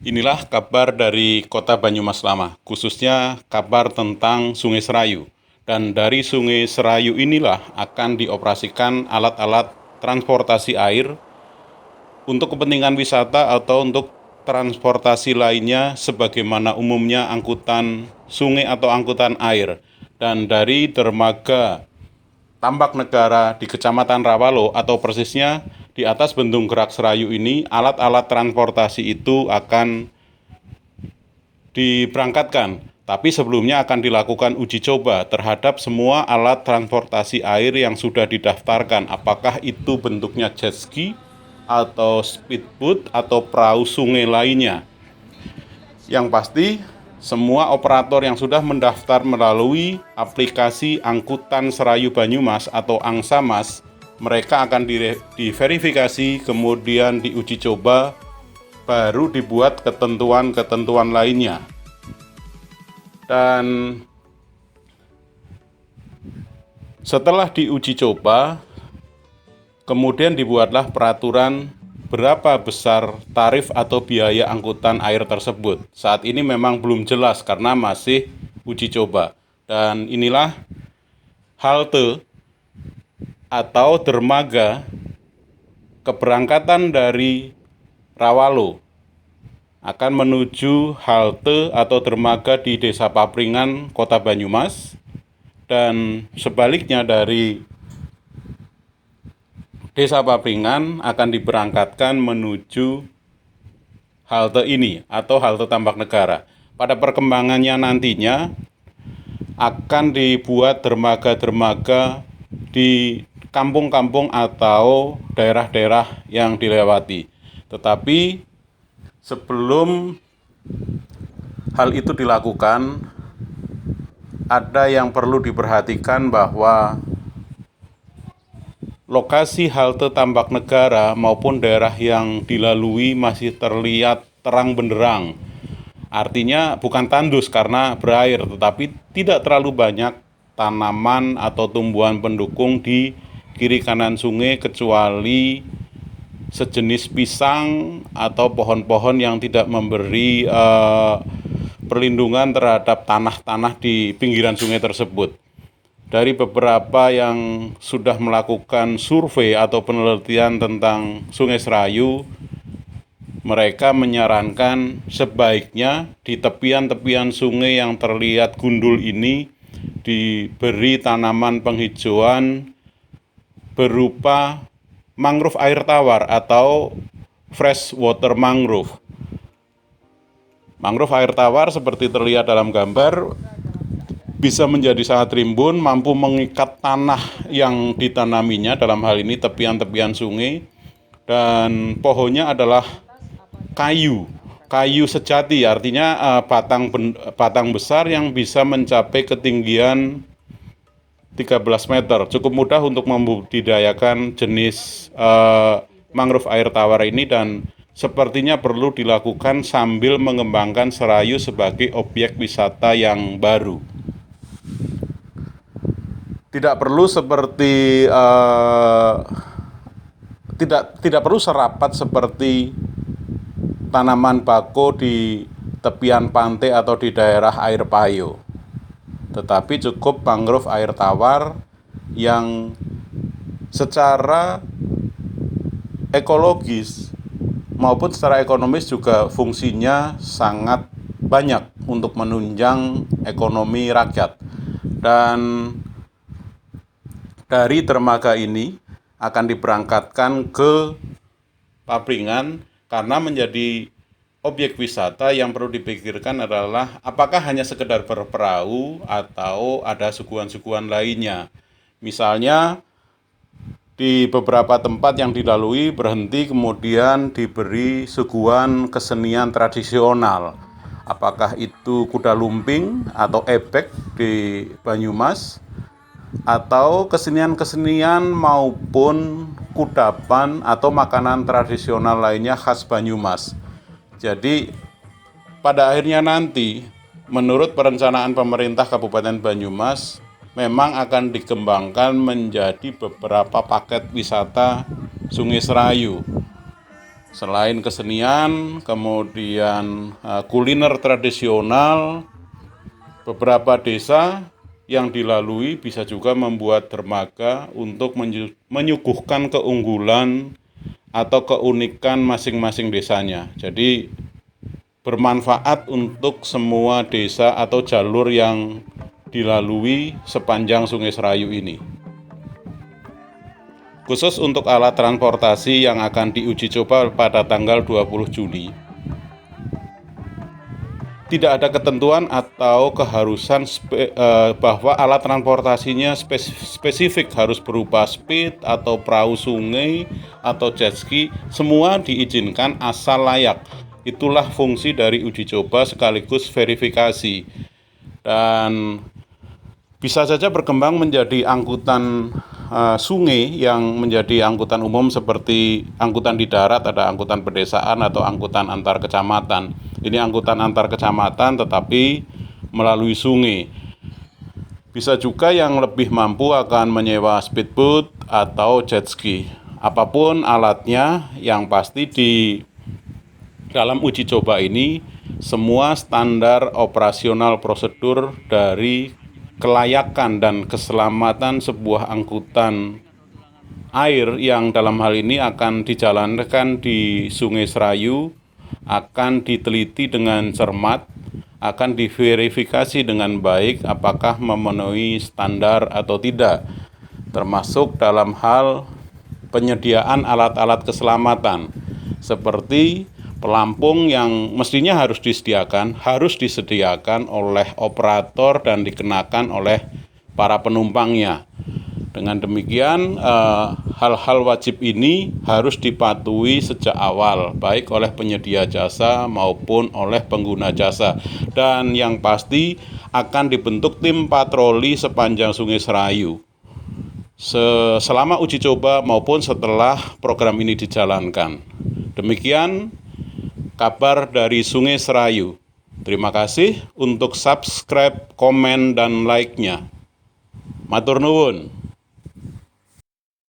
Inilah kabar dari Kota Banyumas Lama, khususnya kabar tentang Sungai Serayu. Dan dari Sungai Serayu inilah akan dioperasikan alat-alat transportasi air untuk kepentingan wisata atau untuk transportasi lainnya sebagaimana umumnya angkutan sungai atau angkutan air. Dan dari dermaga Tambak Negara di Kecamatan Rawalo atau persisnya di atas Bendung Gerak Serayu ini, alat-alat transportasi itu akan diberangkatkan, tapi sebelumnya akan dilakukan uji coba terhadap semua alat transportasi air yang sudah didaftarkan, apakah itu bentuknya jet ski atau speedboat atau perahu sungai lainnya. Yang pasti semua operator yang sudah mendaftar melalui aplikasi Angkutan Serayu Banyumas atau Angsamas, mereka akan diverifikasi, kemudian diuji coba, baru dibuat ketentuan-ketentuan lainnya. Dan setelah diuji coba, kemudian dibuatlah peraturan berapa besar tarif atau biaya angkutan air tersebut. Saat ini memang belum jelas karena masih uji coba. Dan inilah halte atau dermaga keberangkatan dari Rawalo akan menuju halte atau dermaga di Desa Papringan, Kota Banyumas, dan sebaliknya dari Desa Papringan akan diberangkatkan menuju halte ini atau halte Tambak Negara. Pada perkembangannya nantinya akan dibuat dermaga-dermaga di kampung-kampung atau daerah-daerah yang dilewati. Tetapi sebelum hal itu dilakukan, ada yang perlu diperhatikan bahwa lokasi halte Tambak Negara maupun daerah yang dilalui masih terlihat terang benderang. Artinya bukan tandus karena berair, tetapi tidak terlalu banyak tanaman atau tumbuhan pendukung di kiri kanan sungai kecuali sejenis pisang atau pohon-pohon yang tidak memberi perlindungan terhadap tanah-tanah di pinggiran sungai tersebut. Dari beberapa yang sudah melakukan survei atau penelitian tentang Sungai Serayu, mereka menyarankan sebaiknya di tepian-tepian sungai yang terlihat gundul ini diberi tanaman penghijauan berupa mangrove air tawar atau freshwater mangrove. Mangrove air tawar seperti terlihat dalam gambar bisa menjadi sangat rimbun, mampu mengikat tanah yang ditanaminya, dalam hal ini tepian-tepian sungai, dan pohonnya adalah kayu sejati, artinya batang besar yang bisa mencapai ketinggian 13 meter. Cukup mudah untuk membudidayakan jenis mangrove air tawar ini, dan sepertinya perlu dilakukan sambil mengembangkan Serayu sebagai objek wisata yang baru. Tidak perlu seperti tidak perlu serapat seperti tanaman bako di tepian pantai atau di daerah air payo, tetapi cukup mangrove air tawar yang secara ekologis maupun secara ekonomis juga fungsinya sangat banyak untuk menunjang ekonomi rakyat. Dan dari dermaga ini akan diberangkatkan ke Papringan karena menjadi objek wisata. Yang perlu dipikirkan adalah apakah hanya sekedar berperahu atau ada suguhan-suguhan lainnya. Misalnya di beberapa tempat yang dilalui berhenti kemudian diberi suguhan kesenian tradisional. Apakah itu kuda lumping atau ebek di Banyumas, atau kesenian-kesenian maupun kudapan atau makanan tradisional lainnya khas Banyumas. Jadi pada akhirnya nanti menurut perencanaan pemerintah Kabupaten Banyumas memang akan dikembangkan menjadi beberapa paket wisata Sungai Serayu. Selain kesenian, kemudian kuliner tradisional, beberapa desa yang dilalui bisa juga membuat dermaga untuk menyuguhkan keunggulan atau keunikan masing-masing desanya. Jadi bermanfaat untuk semua desa atau jalur yang dilalui sepanjang Sungai Serayu ini. Khusus untuk alat transportasi yang akan diuji coba pada tanggal 20 Juli, tidak ada ketentuan atau keharusan bahwa alat transportasinya spesifik harus berupa speed atau perahu sungai atau jet ski. Semua diizinkan asal layak. Itulah fungsi dari uji coba sekaligus verifikasi, dan bisa saja berkembang menjadi angkutan sungai yang menjadi angkutan umum seperti angkutan di darat, ada angkutan pedesaan atau angkutan antar kecamatan. Ini angkutan antar kecamatan tetapi melalui sungai. Bisa juga yang lebih mampu akan menyewa speedboat atau jet ski. Apapun alatnya, yang pasti di dalam uji coba ini semua standar operasional prosedur dari kelayakan dan keselamatan sebuah angkutan air yang dalam hal ini akan dijalankan di Sungai Serayu akan diteliti dengan cermat, akan diverifikasi dengan baik apakah memenuhi standar atau tidak, termasuk dalam hal penyediaan alat-alat keselamatan seperti pelampung yang mestinya harus disediakan oleh operator dan dikenakan oleh para penumpangnya. Dengan demikian, hal-hal wajib ini harus dipatuhi sejak awal, baik oleh penyedia jasa maupun oleh pengguna jasa. Dan yang pasti akan dibentuk tim patroli sepanjang Sungai Serayu selama uji coba maupun setelah program ini dijalankan. Demikian kabar dari Sungai Serayu. Terima kasih untuk subscribe, komen, dan like-nya. Matur nuwun.